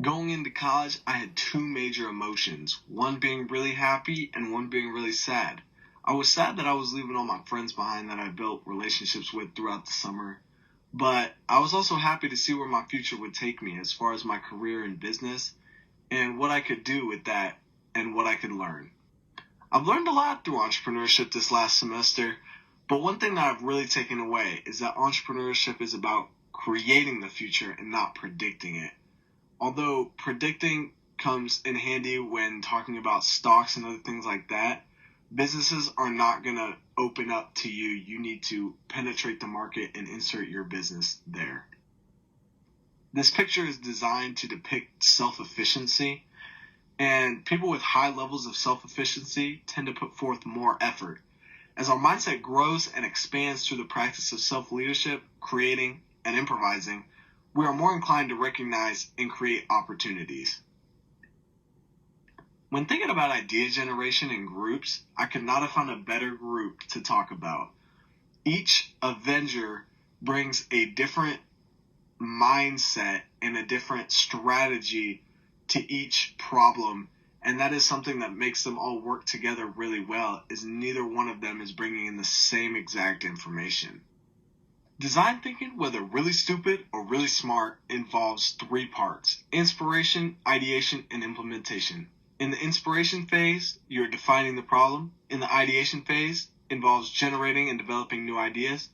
Going into college, I had two major emotions, one being really happy and one being really sad. I was sad that I was leaving all my friends behind that I built relationships with throughout the summer, but I was also happy to see where my future would take me as far as my career in business and what I could do with that and what I could learn. I've learned a lot through entrepreneurship this last semester, but one thing that I've really taken away is that entrepreneurship is about creating the future and not predicting it. Although predicting comes in handy when talking about stocks and other things like that, businesses are not going to open up to you. You need to penetrate the market and insert your business there. This picture is designed to depict self-efficiency, and people with high levels of self-efficiency tend to put forth more effort. As our mindset grows and expands through the practice of self-leadership, creating, and improvising, we are more inclined to recognize and create opportunities. When thinking about idea generation in groups, I could not have found a better group to talk about. Each Avenger brings a different mindset and a different strategy to each problem, and that is something that makes them all work together really well, is neither one of them is bringing in the same exact information. Design thinking, whether really stupid or really smart, involves three parts: inspiration, ideation, and implementation. In the inspiration phase, you're defining the problem. In the ideation phase, involves generating and developing new ideas.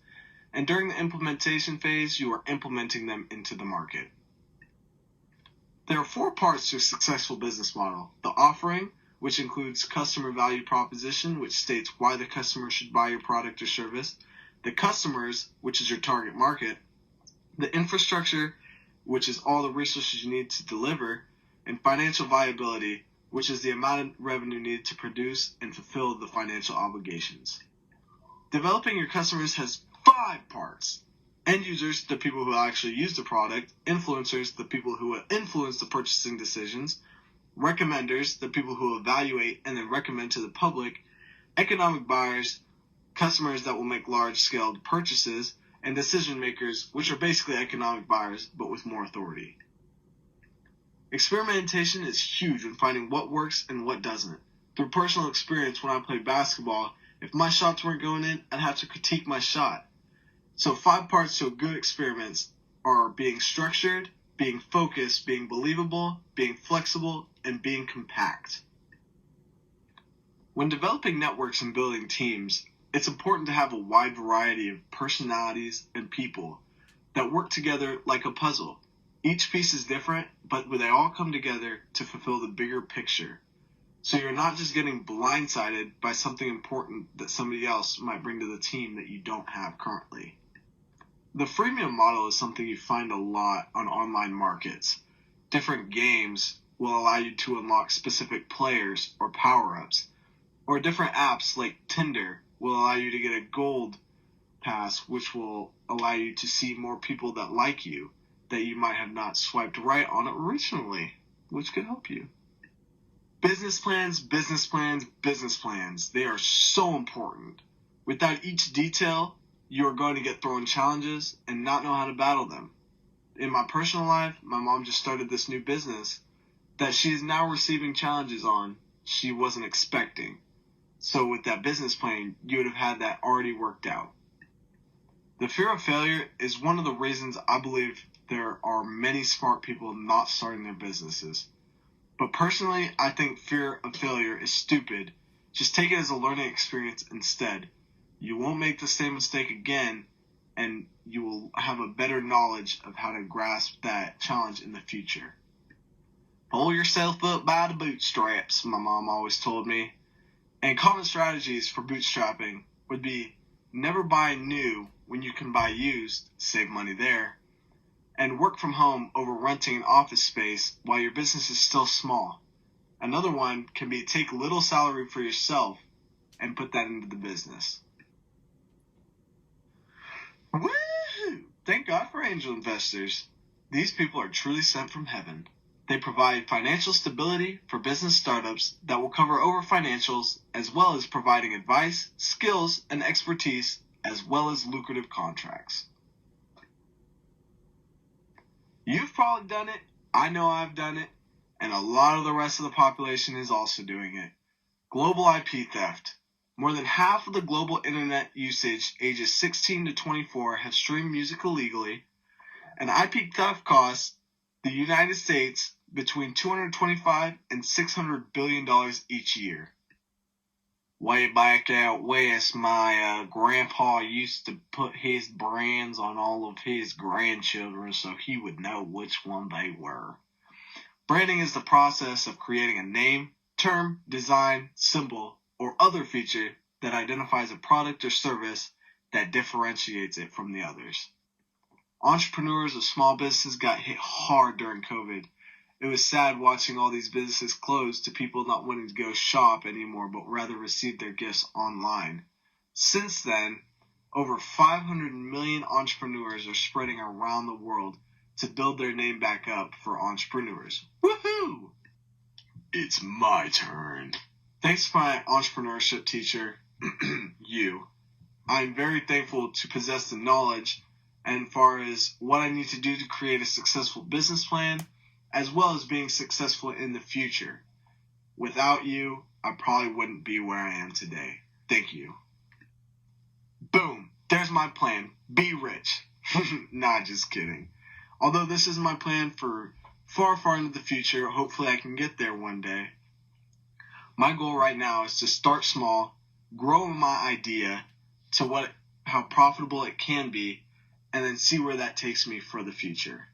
And during the implementation phase, you are implementing them into the market. There are four parts to a successful business model: the offering, which includes customer value proposition, which states why the customer should buy your product or service; the customers, which is your target market; the infrastructure, which is all the resources you need to deliver; and financial viability, which is the amount of revenue needed to produce and fulfill the financial obligations. Developing your customers has 5 parts: end users, the people who actually use the product; influencers, the people who influence the purchasing decisions; recommenders, the people who evaluate and then recommend to the public; economic buyers, customers that will make large-scale purchases; and decision makers, which are basically economic buyers but with more authority. Experimentation is huge when finding what works and what doesn't. Through personal experience, when I played basketball, if my shots weren't going in, I'd have to critique my shot. So 5 parts to a good experiment are being structured, being focused, being believable, being flexible, and being compact. When developing networks and building teams, it's important to have a wide variety of personalities and people that work together like a puzzle. Each piece is different, but they all come together to fulfill the bigger picture. So you're not just getting blindsided by something important that somebody else might bring to the team that you don't have currently. The freemium model is something you find a lot on online markets. Different games will allow you to unlock specific players or power-ups, or different apps like Tinder will allow you to get a gold pass, which will allow you to see more people that like you that you might have not swiped right on originally, which could help you. Business plans, business plans, business plans. They are so important. Without each detail, you are going to get thrown challenges and not know how to battle them. In my personal life, my mom just started this new business that she is now receiving challenges on she wasn't expecting. So with that business plan, you would have had that already worked out. The fear of failure is one of the reasons I believe there are many smart people not starting their businesses. But personally, I think fear of failure is stupid. Just take it as a learning experience instead. You won't make the same mistake again, and you will have a better knowledge of how to grasp that challenge in the future. Pull yourself up by the bootstraps, my mom always told me. And common strategies for bootstrapping would be: never buy new when you can buy used, save money there; and work from home over renting an office space while your business is still small. Another one can be take little salary for yourself and put that into the business. Woohoo! Thank God for angel investors. These people are truly sent from heaven. They provide financial stability for business startups that will cover over financials, as well as providing advice, skills, and expertise, as well as lucrative contracts. You've probably done it. I know I've done it, and a lot of the rest of the population is also doing it. Global IP theft. More than half of the global internet usage ages 16 to 24 have streamed music illegally, and IP theft costs the United States between $225 and $600 billion each year. Way back out west, my grandpa used to put his brands on all of his grandchildren so he would know which one they were. Branding is the process of creating a name, term, design, symbol, or other feature that identifies a product or service that differentiates it from the others. Entrepreneurs of small businesses got hit hard during COVID. It was sad watching all these businesses close to people not wanting to go shop anymore, but rather receive their gifts online. Since then, over 500 million entrepreneurs are spreading around the world to build their name back up for entrepreneurs. Woohoo! It's my turn. Thanks to my entrepreneurship teacher, you. I'm very thankful to possess the knowledge and far as what I need to do to create a successful business plan, as well as being successful in the future. Without you, I probably wouldn't be where I am today. Thank you. Boom! There's my plan. Be rich. Nah, just kidding. Although this is my plan for far, far into the future, hopefully I can get there one day. My goal right now is to start small, grow my idea to how profitable it can be, and then see where that takes me for the future.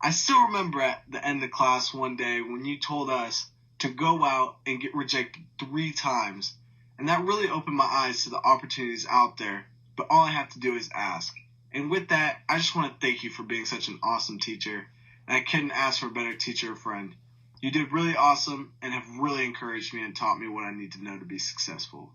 I still remember at the end of class one day when you told us to go out and get rejected 3 times, and that really opened my eyes to the opportunities out there, but all I have to do is ask. And with that, I just want to thank you for being such an awesome teacher, and I couldn't ask for a better teacher or friend. You did really awesome and have really encouraged me and taught me what I need to know to be successful.